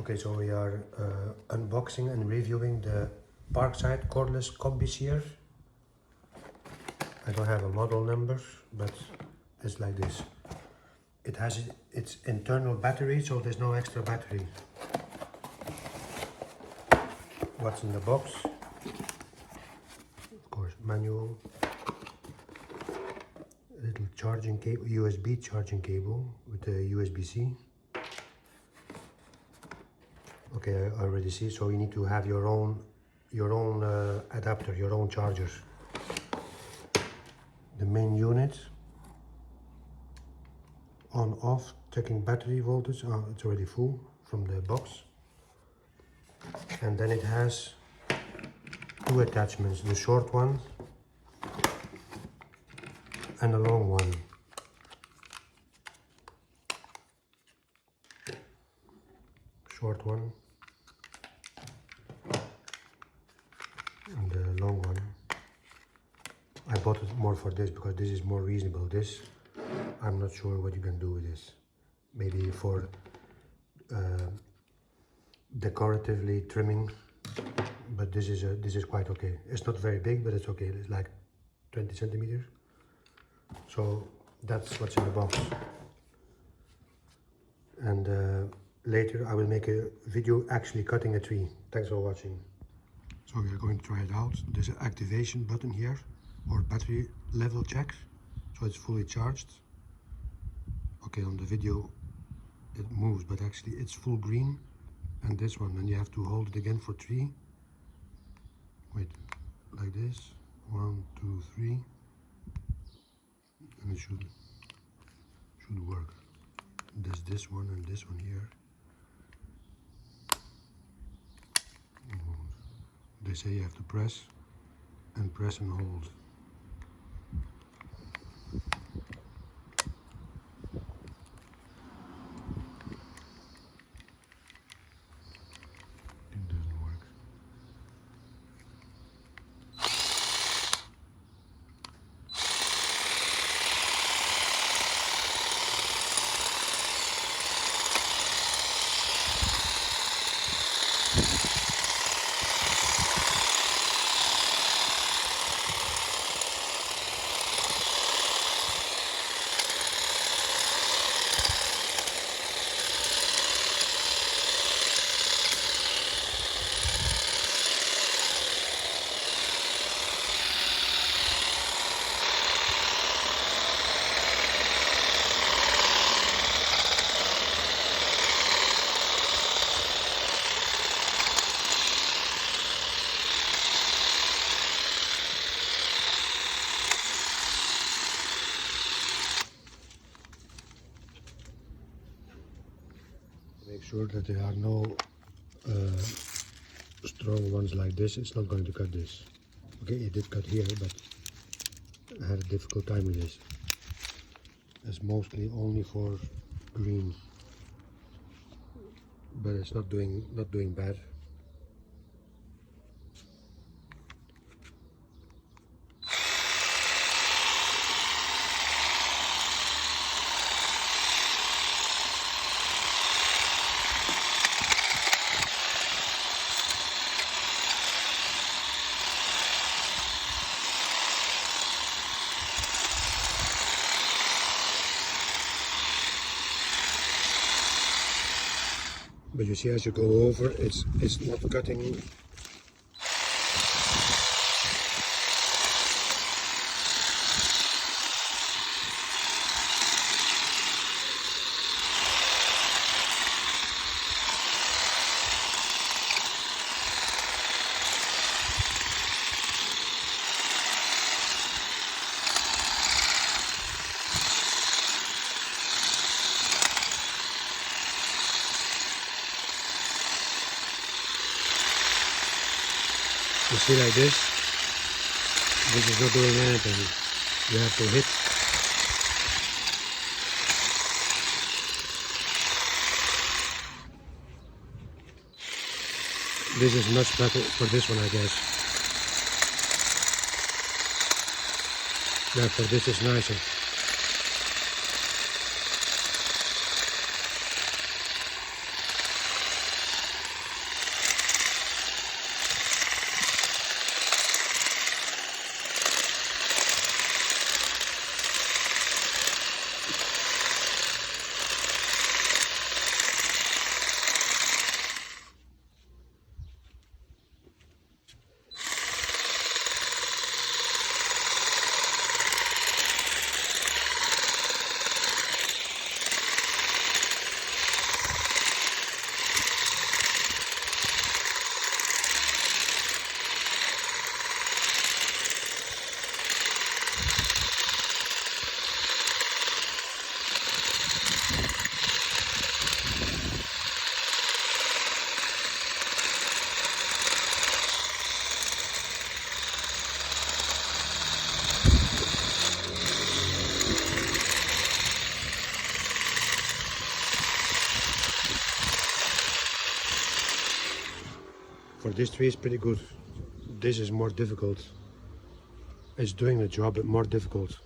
Okay, so we are unboxing and reviewing the Parkside Cordless Combi-Shear. I don't have a model number, but it's like this. It has its internal battery, so there's no extra battery. What's in the box? Of course, manual, little charging cable, USB charging cable with the USB-C. Okay, I already see. So you need to have your own adapter, your own chargers. The main unit, on off, checking battery voltage. Oh, it's already full from the box. And then it has two attachments, the short one and a long one. Short one and the long one. I bought it more for this because this is more reasonable. This, I'm not sure what you can do with this. Maybe for decoratively trimming, but this is quite okay. It's not very big, but it's okay. It's like 20 centimeters. So that's what's in the box. And later I will make a video actually cutting a tree. Thanks for watching. So we are going to try it out. There's an activation button here, or battery level check. So it's fully charged. Okay, on the video it moves, but actually it's full green. And this one, and you have to hold it again for 3. Wait, like this. 1, 2, 3. And it should work. There's this one and this one here. They say you have to press and hold. It doesn't work. Make sure that there are no strong ones like this. It's not going to cut this. Okay, it did cut here, but I had a difficult time with this. It's mostly only for green, but it's not doing bad. But you see, as you go over, it's not cutting. You see, like this is not doing anything. You have to hit. This is much better for this one, I guess. Yeah, for this is nicer. For this tree, it's pretty good. This is more difficult. It's doing the job, but more difficult.